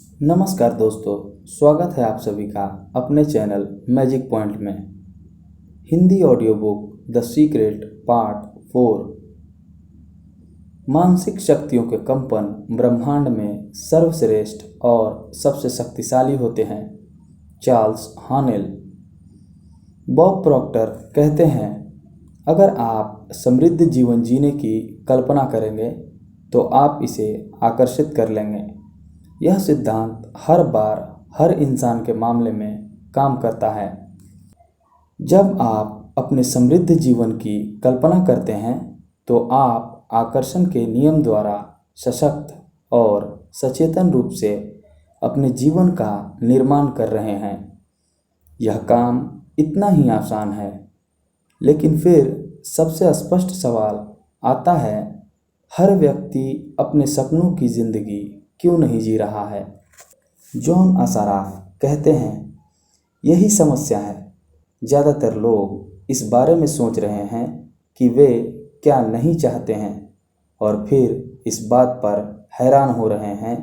नमस्कार दोस्तों, स्वागत है आप सभी का अपने चैनल मैजिक पॉइंट में। Hindi audio book the secret part 4। मानसिक शक्तियों के कंपन ब्रह्मांड में सर्वश्रेष्ठ और सबसे शक्तिशाली होते हैं। चार्ल्स हानेल। बॉब प्रॉक्टर कहते हैं, अगर आप समृद्ध जीवन जीने की कल्पना करेंगे तो आप इसे आकर्षित कर लेंगे। यह सिद्धांत हर बार हर इंसान के मामले में काम करता है। जब आप अपने समृद्ध जीवन की कल्पना करते हैं तो आप आकर्षण के नियम द्वारा सशक्त और सचेतन रूप से अपने जीवन का निर्माण कर रहे हैं। यह काम इतना ही आसान है, लेकिन फिर सबसे स्पष्ट सवाल आता है, हर व्यक्ति अपने सपनों की जिंदगी क्यों नहीं जी रहा है? जॉन असाराफ कहते हैं, यही समस्या है। ज़्यादातर लोग इस बारे में सोच रहे हैं कि वे क्या नहीं चाहते हैं और फिर इस बात पर हैरान हो रहे हैं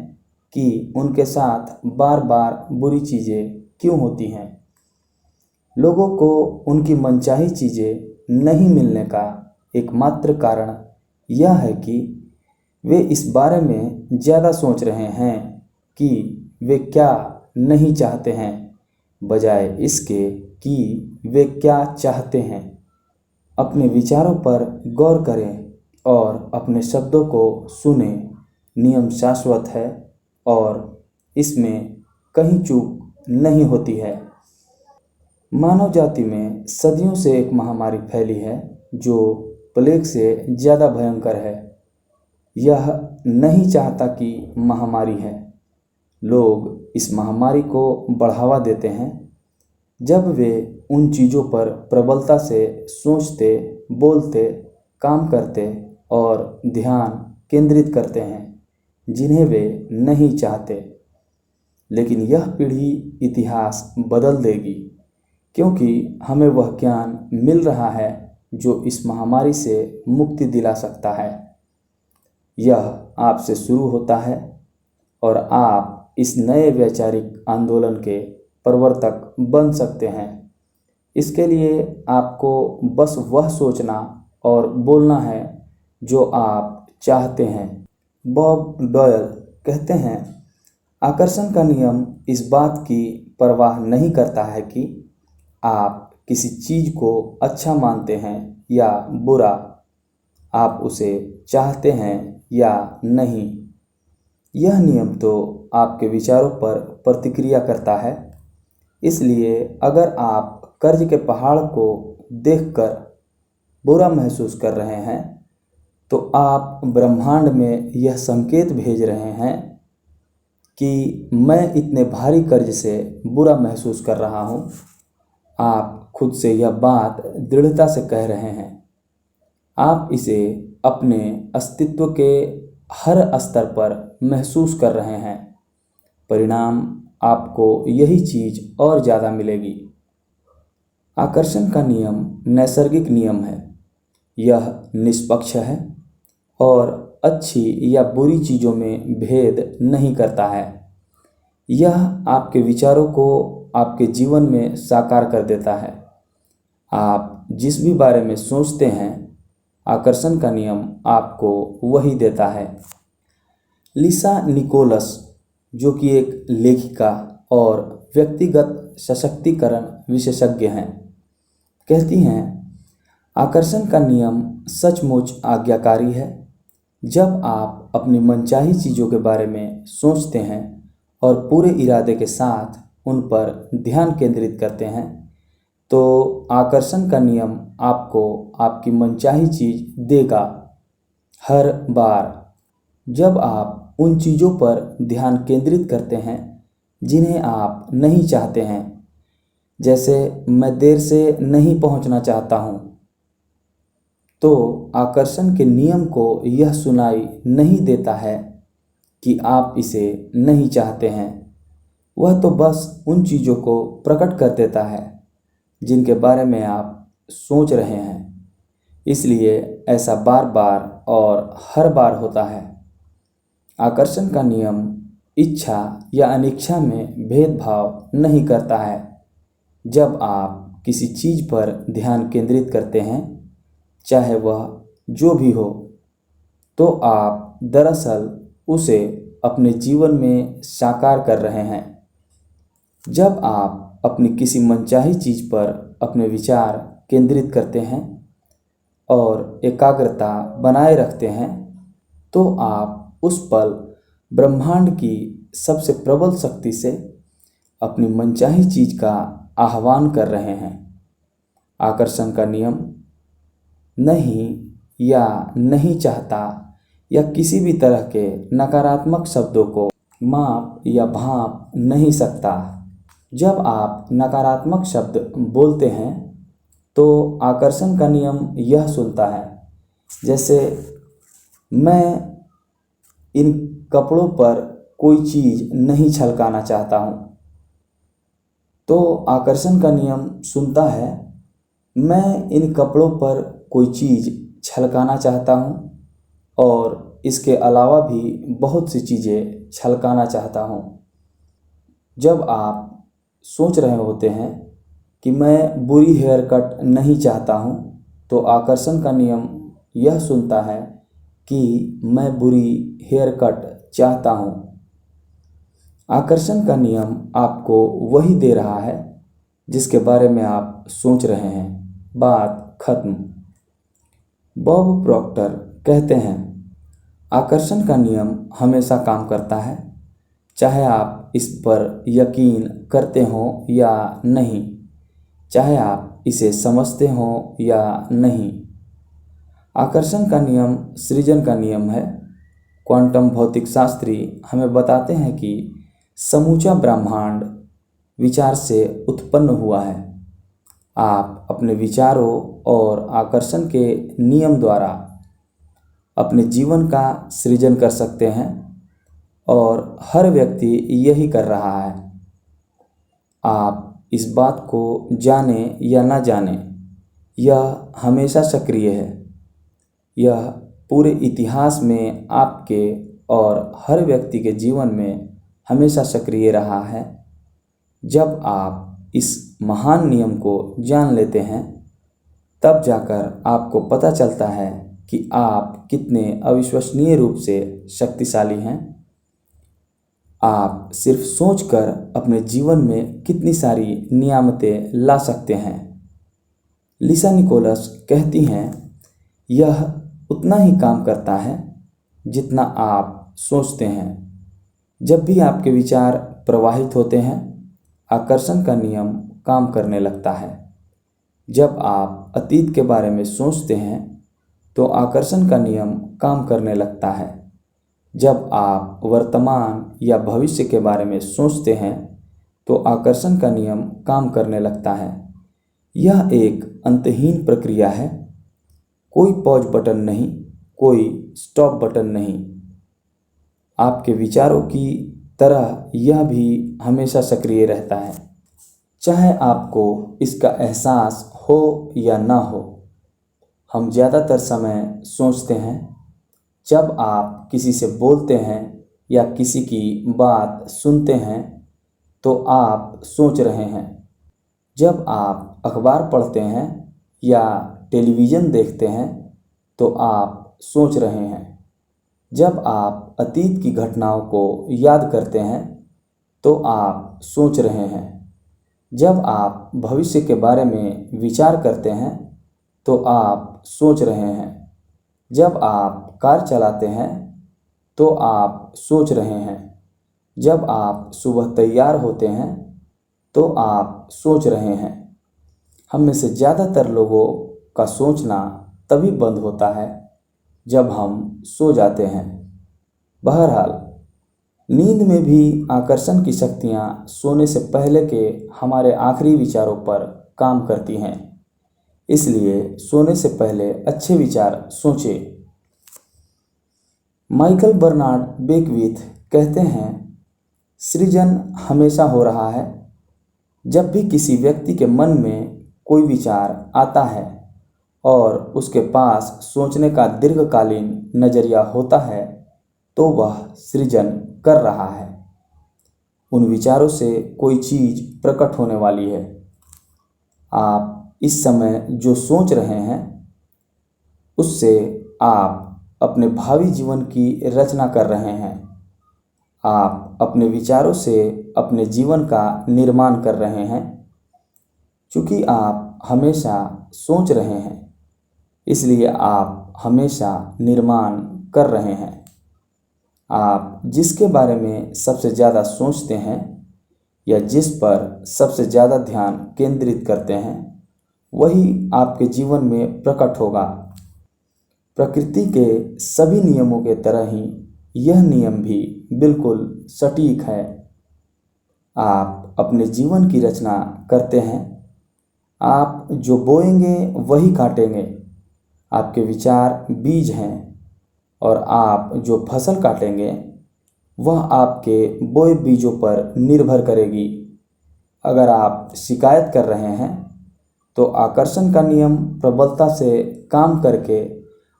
कि उनके साथ बार बार बुरी चीज़ें क्यों होती हैं। लोगों को उनकी मनचाही चीज़ें नहीं मिलने का एकमात्र कारण यह है कि वे इस बारे में ज़्यादा सोच रहे हैं कि वे क्या नहीं चाहते हैं, बजाय इसके कि वे क्या चाहते हैं। अपने विचारों पर गौर करें और अपने शब्दों को सुने। नियम शाश्वत है और इसमें कहीं चूक नहीं होती है। मानव जाति में सदियों से एक महामारी फैली है जो प्लेग से ज़्यादा भयंकर है। यह नहीं चाहता कि महामारी है। लोग इस महामारी को बढ़ावा देते हैं जब वे उन चीज़ों पर प्रबलता से सोचते, बोलते, काम करते और ध्यान केंद्रित करते हैं जिन्हें वे नहीं चाहते। लेकिन यह पीढ़ी इतिहास बदल देगी, क्योंकि हमें वह ज्ञान मिल रहा है जो इस महामारी से मुक्ति दिला सकता है। यह आपसे शुरू होता है और आप इस नए वैचारिक आंदोलन के प्रवर्तक बन सकते हैं। इसके लिए आपको बस वह सोचना और बोलना है जो आप चाहते हैं। बॉब डॉयल कहते हैं, आकर्षण का नियम इस बात की परवाह नहीं करता है कि आप किसी चीज़ को अच्छा मानते हैं या बुरा, आप उसे चाहते हैं या नहीं। यह नियम तो आपके विचारों पर प्रतिक्रिया करता है। इसलिए अगर आप कर्ज के पहाड़ को देखकर बुरा महसूस कर रहे हैं तो आप ब्रह्मांड में यह संकेत भेज रहे हैं कि मैं इतने भारी कर्ज से बुरा महसूस कर रहा हूँ। आप खुद से यह बात दृढ़ता से कह रहे हैं। आप इसे अपने अस्तित्व के हर स्तर पर महसूस कर रहे हैं। परिणाम आपको यही चीज़ और ज़्यादा मिलेगी। आकर्षण का नियम नैसर्गिक नियम है। यह निष्पक्ष है और अच्छी या बुरी चीज़ों में भेद नहीं करता है। यह आपके विचारों को आपके जीवन में साकार कर देता है। आप जिस भी बारे में सोचते हैं, आकर्षण का नियम आपको वही देता है। लिसा निकोलस, जो कि एक लेखिका और व्यक्तिगत सशक्तिकरण विशेषज्ञ हैं, कहती हैं, आकर्षण का नियम सचमुच आज्ञाकारी है। जब आप अपनी मनचाही चीज़ों के बारे में सोचते हैं और पूरे इरादे के साथ उन पर ध्यान केंद्रित करते हैं तो आकर्षण का नियम आपको आपकी मनचाही चीज़ देगा। हर बार जब आप उन चीज़ों पर ध्यान केंद्रित करते हैं जिन्हें आप नहीं चाहते हैं, जैसे मैं देर से नहीं पहुंचना चाहता हूं, तो आकर्षण के नियम को यह सुनाई नहीं देता है कि आप इसे नहीं चाहते हैं। वह तो बस उन चीज़ों को प्रकट कर देता है जिनके बारे में आप सोच रहे हैं। इसलिए ऐसा बार बार और हर बार होता है। आकर्षण का नियम इच्छा या अनिच्छा में भेदभाव नहीं करता है। जब आप किसी चीज़ पर ध्यान केंद्रित करते हैं, चाहे वह जो भी हो, तो आप दरअसल उसे अपने जीवन में साकार कर रहे हैं। जब आप अपनी किसी मनचाही चीज़ पर अपने विचार केंद्रित करते हैं और एकाग्रता बनाए रखते हैं, तो आप उस पल ब्रह्मांड की सबसे प्रबल शक्ति से अपनी मनचाही चीज़ का आह्वान कर रहे हैं। आकर्षण का नियम नहीं या नहीं चाहता या किसी भी तरह के नकारात्मक शब्दों को माप या भांप नहीं सकता। जब आप नकारात्मक शब्द बोलते हैं तो आकर्षण का नियम यह सुनता है, जैसे मैं इन कपड़ों पर कोई चीज़ नहीं छलकाना चाहता हूँ, तो आकर्षण का नियम सुनता है, मैं इन कपड़ों पर कोई चीज़ छलकाना चाहता हूँ और इसके अलावा भी बहुत सी चीज़ें छलकाना चाहता हूँ। जब आप सोच रहे होते हैं कि मैं बुरी हेयर कट नहीं चाहता हूँ, तो आकर्षण का नियम यह सुनता है कि मैं बुरी हेयर कट चाहता हूँ। आकर्षण का नियम आपको वही दे रहा है जिसके बारे में आप सोच रहे हैं। बात खत्म। बॉब प्रॉक्टर कहते हैं, आकर्षण का नियम हमेशा काम करता है, चाहे आप इस पर यकीन करते हो या नहीं, चाहे आप इसे समझते हो या नहीं। आकर्षण का नियम सृजन का नियम है। क्वांटम भौतिक शास्त्री हमें बताते हैं कि समूचा ब्रह्मांड विचार से उत्पन्न हुआ है। आप अपने विचारों और आकर्षण के नियम द्वारा अपने जीवन का सृजन कर सकते हैं और हर व्यक्ति यही कर रहा है। आप इस बात को जाने या ना जाने, यह हमेशा सक्रिय है। यह पूरे इतिहास में आपके और हर व्यक्ति के जीवन में हमेशा सक्रिय रहा है। जब आप इस महान नियम को जान लेते हैं, तब जाकर आपको पता चलता है कि आप कितने अविश्वसनीय रूप से शक्तिशाली हैं। आप सिर्फ सोचकर अपने जीवन में कितनी सारी नियामतें ला सकते हैं। लिसा निकोलस कहती हैं, यह उतना ही काम करता है जितना आप सोचते हैं। जब भी आपके विचार प्रवाहित होते हैं, आकर्षण का नियम काम करने लगता है। जब आप अतीत के बारे में सोचते हैं तो आकर्षण का नियम काम करने लगता है। जब आप वर्तमान या भविष्य के बारे में सोचते हैं तो आकर्षण का नियम काम करने लगता है। यह एक अंतहीन प्रक्रिया है। कोई पॉज बटन नहीं, कोई स्टॉप बटन नहीं। आपके विचारों की तरह यह भी हमेशा सक्रिय रहता है, चाहे आपको इसका एहसास हो या ना हो। हम ज़्यादातर समय सोचते हैं। जब आप किसी से बोलते हैं या किसी की बात सुनते हैं तो आप सोच रहे हैं। जब आप अखबार पढ़ते हैं या टेलीविज़न देखते हैं तो आप सोच रहे हैं। जब आप अतीत की घटनाओं को याद करते हैं तो आप सोच रहे हैं। जब आप भविष्य के बारे में विचार करते हैं तो आप सोच रहे हैं। जब आप कार चलाते हैं तो आप सोच रहे हैं। जब आप सुबह तैयार होते हैं तो आप सोच रहे हैं। हम में से ज़्यादातर लोगों का सोचना तभी बंद होता है जब हम सो जाते हैं। बहरहाल, नींद में भी आकर्षण की शक्तियाँ सोने से पहले के हमारे आखिरी विचारों पर काम करती हैं। इसलिए सोने से पहले अच्छे विचार सोचें। माइकल बर्नार्ड बेकविथ कहते हैं, सृजन हमेशा हो रहा है। जब भी किसी व्यक्ति के मन में कोई विचार आता है और उसके पास सोचने का दीर्घकालीन नज़रिया होता है, तो वह सृजन कर रहा है। उन विचारों से कोई चीज़ प्रकट होने वाली है। आप इस समय जो सोच रहे हैं उससे आप अपने भावी जीवन की रचना कर रहे हैं। आप अपने विचारों से अपने जीवन का निर्माण कर रहे हैं। क्योंकि आप हमेशा सोच रहे हैं इसलिए आप हमेशा निर्माण कर रहे हैं। आप जिसके बारे में सबसे ज़्यादा सोचते हैं या जिस पर सबसे ज़्यादा ध्यान केंद्रित करते हैं वही आपके जीवन में प्रकट होगा। प्रकृति के सभी नियमों के तरह ही यह नियम भी बिल्कुल सटीक है। आप अपने जीवन की रचना करते हैं। आप जो बोएंगे वही काटेंगे। आपके विचार बीज हैं और आप जो फसल काटेंगे वह आपके बोए बीजों पर निर्भर करेगी। अगर आप शिकायत कर रहे हैं तो आकर्षण का नियम प्रबलता से काम करके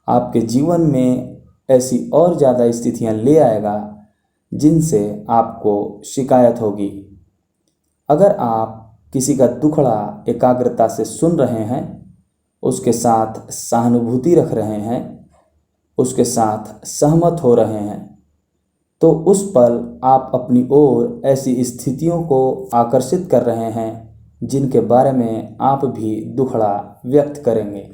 आपके जीवन में ऐसी और ज़्यादा स्थितियां ले आएगा जिनसे आपको शिकायत होगी। अगर आप किसी का दुखड़ा एकाग्रता से सुन रहे हैं, उसके साथ सहानुभूति रख रहे हैं, उसके साथ सहमत हो रहे हैं, तो उस पल आप अपनी ओर ऐसी स्थितियों को आकर्षित कर रहे हैं जिनके बारे में आप भी दुखड़ा व्यक्त करेंगे।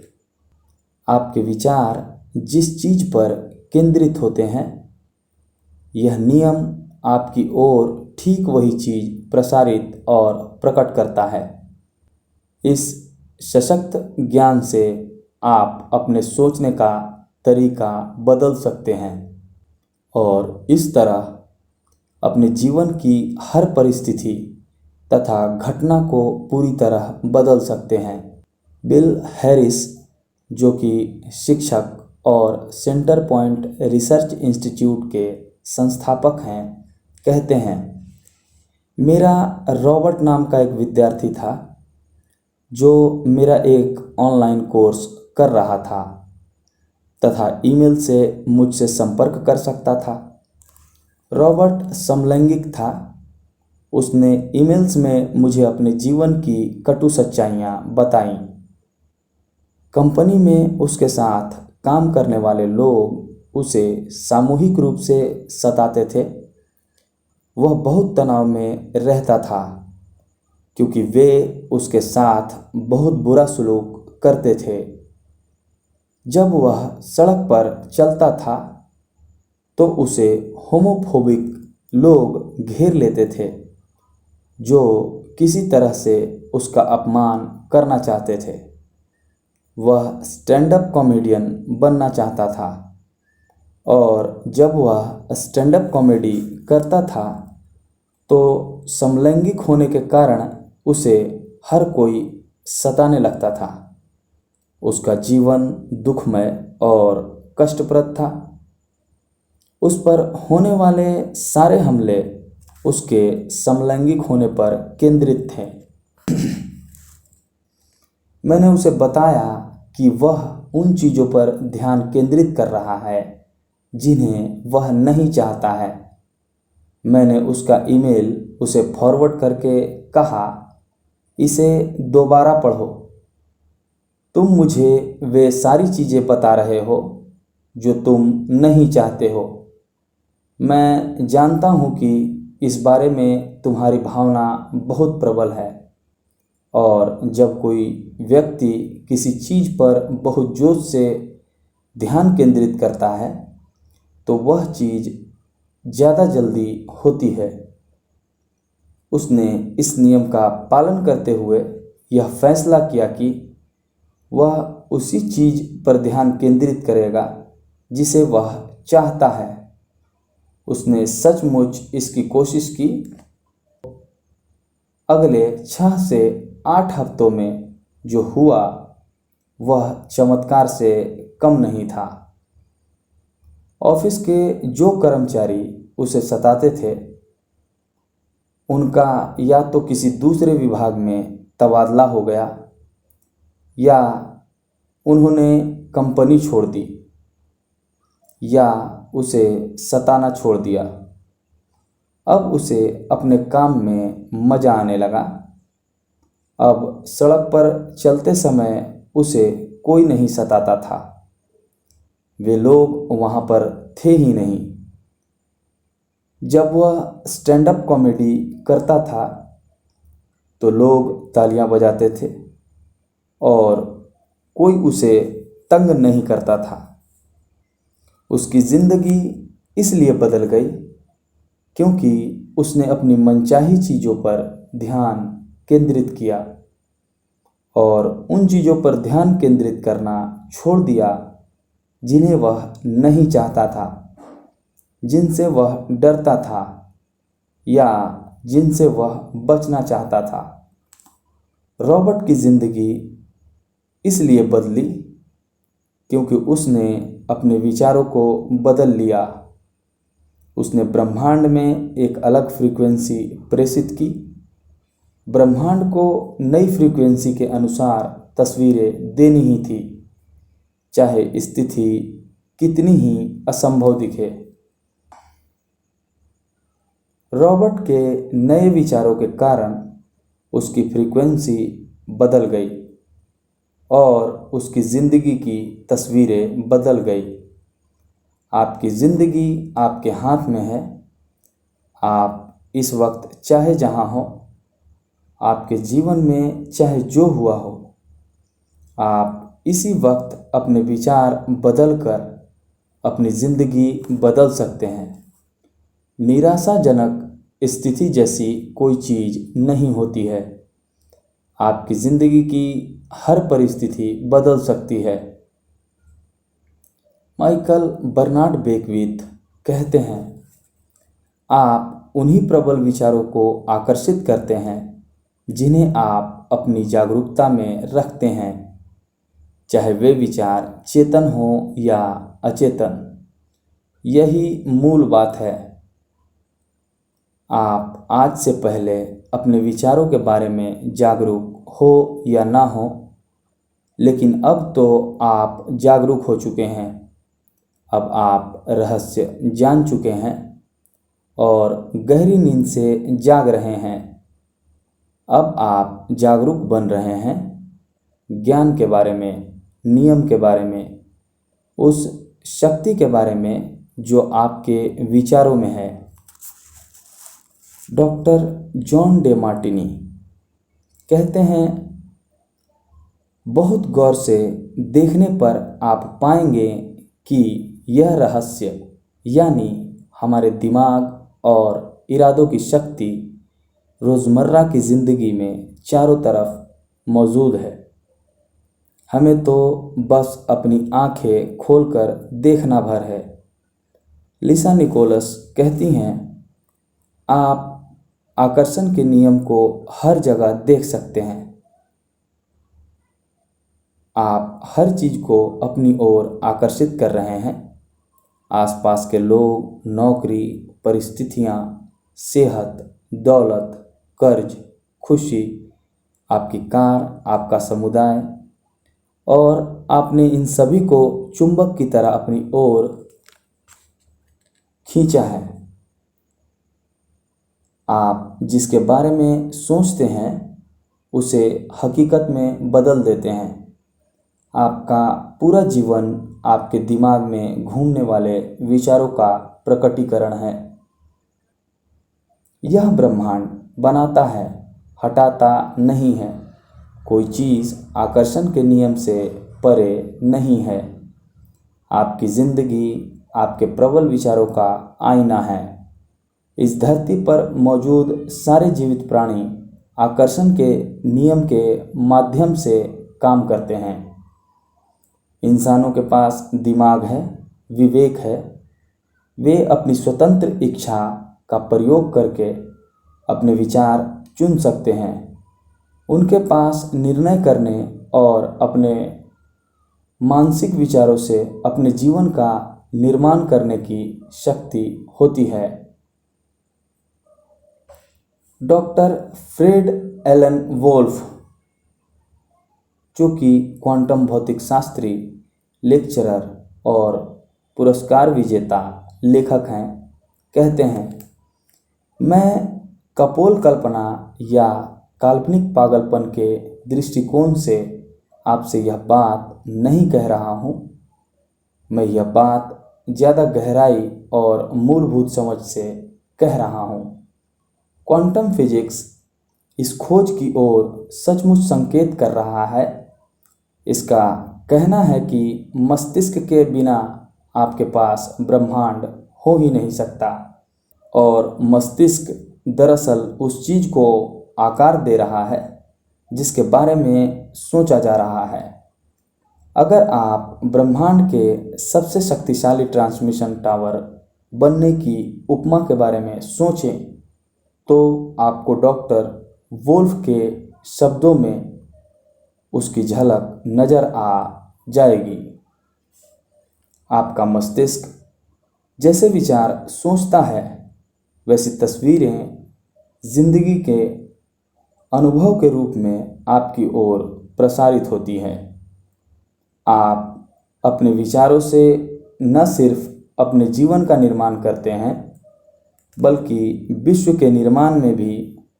आपके विचार जिस चीज़ पर केंद्रित होते हैं यह नियम आपकी ओर ठीक वही चीज़ प्रसारित और प्रकट करता है। इस सशक्त ज्ञान से आप अपने सोचने का तरीका बदल सकते हैं और इस तरह अपने जीवन की हर परिस्थिति तथा घटना को पूरी तरह बदल सकते हैं। बिल हैरिस, जो कि शिक्षक और सेंटर पॉइंट रिसर्च इंस्टीट्यूट के संस्थापक हैं, कहते हैं, मेरा रॉबर्ट नाम का एक विद्यार्थी था जो मेरा एक ऑनलाइन कोर्स कर रहा था तथा ईमेल से मुझसे संपर्क कर सकता था। रॉबर्ट समलैंगिक था। उसने ईमेल्स में मुझे अपने जीवन की कटु सच्चाइयाँ बताईं। कंपनी में उसके साथ काम करने वाले लोग उसे सामूहिक रूप से सताते थे। वह बहुत तनाव में रहता था क्योंकि वे उसके साथ बहुत बुरा सलूक करते थे। जब वह सड़क पर चलता था तो उसे होमोफोबिक लोग घेर लेते थे जो किसी तरह से उसका अपमान करना चाहते थे। वह स्टैंड अप कॉमेडियन बनना चाहता था और जब वह स्टैंड अप कॉमेडी करता था तो समलैंगिक होने के कारण उसे हर कोई सताने लगता था। उसका जीवन दुखमय और कष्टप्रद था। उस पर होने वाले सारे हमले उसके समलैंगिक होने पर केंद्रित थे। मैंने उसे बताया कि वह उन चीज़ों पर ध्यान केंद्रित कर रहा है जिन्हें वह नहीं चाहता है। मैंने उसका ईमेल उसे फॉरवर्ड करके कहा, इसे दोबारा पढ़ो। तुम मुझे वे सारी चीज़ें बता रहे हो जो तुम नहीं चाहते हो। मैं जानता हूँ कि इस बारे में तुम्हारी भावना बहुत प्रबल है और जब कोई व्यक्ति किसी चीज़ पर बहुत जोश से ध्यान केंद्रित करता है तो वह चीज़ ज़्यादा जल्दी होती है। उसने इस नियम का पालन करते हुए यह फैसला किया कि वह उसी चीज़ पर ध्यान केंद्रित करेगा जिसे वह चाहता है। उसने सचमुच इसकी कोशिश की। अगले 6 से 8 हफ्तों में जो हुआ वह चमत्कार से कम नहीं था। ऑफिस के जो कर्मचारी उसे सताते थे उनका या तो किसी दूसरे विभाग में तबादला हो गया या उन्होंने कंपनी छोड़ दी या उसे सताना छोड़ दिया। अब उसे अपने काम में मज़ा आने लगा। अब सड़क पर चलते समय उसे कोई नहीं सताता था। वे लोग वहाँ पर थे ही नहीं। जब वह स्टैंड अप कॉमेडी करता था तो लोग तालियां बजाते थे और कोई उसे तंग नहीं करता था। उसकी ज़िंदगी इसलिए बदल गई क्योंकि उसने अपनी मनचाही चीज़ों पर ध्यान केंद्रित किया और उन चीज़ों पर ध्यान केंद्रित करना छोड़ दिया जिन्हें वह नहीं चाहता था, जिनसे वह डरता था या जिनसे वह बचना चाहता था। रॉबर्ट की ज़िंदगी इसलिए बदली क्योंकि उसने अपने विचारों को बदल लिया। उसने ब्रह्मांड में एक अलग फ्रीक्वेंसी प्रेषित की। ब्रह्मांड को नई फ्रीक्वेंसी के अनुसार तस्वीरें देनी ही थी, चाहे स्थिति कितनी ही असंभव दिखे। रॉबर्ट के नए विचारों के कारण उसकी फ्रीक्वेंसी बदल गई और उसकी ज़िंदगी की तस्वीरें बदल गई। आपकी ज़िंदगी आपके हाथ में है। आप इस वक्त चाहे जहाँ हो, आपके जीवन में चाहे जो हुआ हो, आप इसी वक्त अपने विचार बदल कर अपनी ज़िंदगी बदल सकते हैं। निराशाजनक स्थिति जैसी कोई चीज़ नहीं होती है। आपकी ज़िंदगी की हर परिस्थिति बदल सकती है। माइकल बर्नार्ड बेकविथ कहते हैं, आप उन्हीं प्रबल विचारों को आकर्षित करते हैं जिन्हें आप अपनी जागरूकता में रखते हैं, चाहे वे विचार चेतन हो या अचेतन। यही मूल बात है। आप आज से पहले अपने विचारों के बारे में जागरूक हो या ना हो, लेकिन अब तो आप जागरूक हो चुके हैं। अब आप रहस्य जान चुके हैं और गहरी नींद से जाग रहे हैं। अब आप जागरूक बन रहे हैं ज्ञान के बारे में, नियम के बारे में, उस शक्ति के बारे में जो आपके विचारों में है। डॉक्टर जॉन डे मार्टिनी कहते हैं, बहुत गौर से देखने पर आप पाएंगे कि यह रहस्य यानी हमारे दिमाग और इरादों की शक्ति रोज़मर्रा की ज़िंदगी में चारों तरफ मौजूद है। हमें तो बस अपनी आंखें खोलकर देखना भर है। लिसा निकोलस कहती हैं, आप आकर्षण के नियम को हर जगह देख सकते हैं। आप हर चीज़ को अपनी ओर आकर्षित कर रहे हैं। आसपास के लोग, नौकरी, परिस्थितियाँ, सेहत, दौलत, कर्ज, खुशी, आपकी कार, आपका समुदाय, और आपने इन सभी को चुंबक की तरह अपनी ओर खींचा है। आप जिसके बारे में सोचते हैं उसे हकीकत में बदल देते हैं। आपका पूरा जीवन आपके दिमाग में घूमने वाले विचारों का प्रकटीकरण है। यह ब्रह्मांड बनाता है, हटाता नहीं है। कोई चीज़ आकर्षण के नियम से परे नहीं है। आपकी ज़िंदगी आपके प्रबल विचारों का आईना है। इस धरती पर मौजूद सारे जीवित प्राणी आकर्षण के नियम के माध्यम से काम करते हैं। इंसानों के पास दिमाग है, विवेक है। वे अपनी स्वतंत्र इच्छा का प्रयोग करके अपने विचार चुन सकते हैं। उनके पास निर्णय करने और अपने मानसिक विचारों से अपने जीवन का निर्माण करने की शक्ति होती है। डॉक्टर फ्रेड एलन वोल्फ, जो कि क्वांटम भौतिक शास्त्री, लेक्चरर और पुरस्कार विजेता लेखक हैं, कहते हैं, मैं कपोल कल्पना या काल्पनिक पागलपन के दृष्टिकोण से आपसे यह बात नहीं कह रहा हूँ। मैं यह बात ज़्यादा गहराई और मूलभूत समझ से कह रहा हूँ। क्वांटम फिजिक्स इस खोज की ओर सचमुच संकेत कर रहा है। इसका कहना है कि मस्तिष्क के बिना आपके पास ब्रह्मांड हो ही नहीं सकता, और मस्तिष्क दरअसल उस चीज़ को आकार दे रहा है जिसके बारे में सोचा जा रहा है। अगर आप ब्रह्मांड के सबसे शक्तिशाली ट्रांसमिशन टावर बनने की उपमा के बारे में सोचें तो आपको डॉक्टर वोल्फ के शब्दों में उसकी झलक नज़र आ जाएगी। आपका मस्तिष्क जैसे विचार सोचता है, वैसी तस्वीरें जिंदगी के अनुभव के रूप में आपकी ओर प्रसारित होती हैं। आप अपने विचारों से न सिर्फ अपने जीवन का निर्माण करते हैं, बल्कि विश्व के निर्माण में भी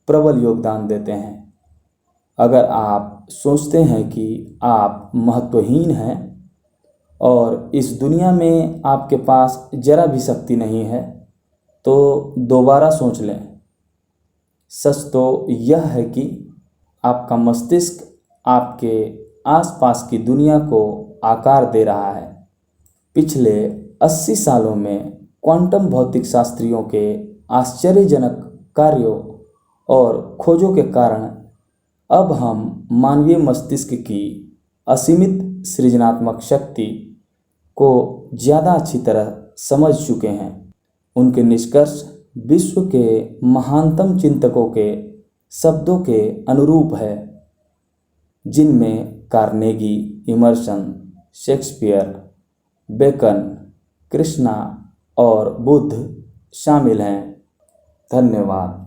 प्रबल योगदान देते हैं। अगर आप सोचते हैं कि आप महत्वहीन हैं और इस दुनिया में आपके पास जरा भी शक्ति नहीं है, तो दोबारा सोच लें। सच तो यह है कि आपका मस्तिष्क आपके आसपास की दुनिया को आकार दे रहा है। पिछले 80 सालों में क्वांटम भौतिक शास्त्रियों के आश्चर्यजनक कार्यों और खोजों के कारण अब हम मानवीय मस्तिष्क की असीमित सृजनात्मक शक्ति को ज़्यादा अच्छी तरह समझ चुके हैं। उनके निष्कर्ष विश्व के महानतम चिंतकों के शब्दों के अनुरूप है, जिनमें Carnegie, Emerson, Shakespeare, Bacon, Krishna और बुद्ध शामिल हैं। धन्यवाद।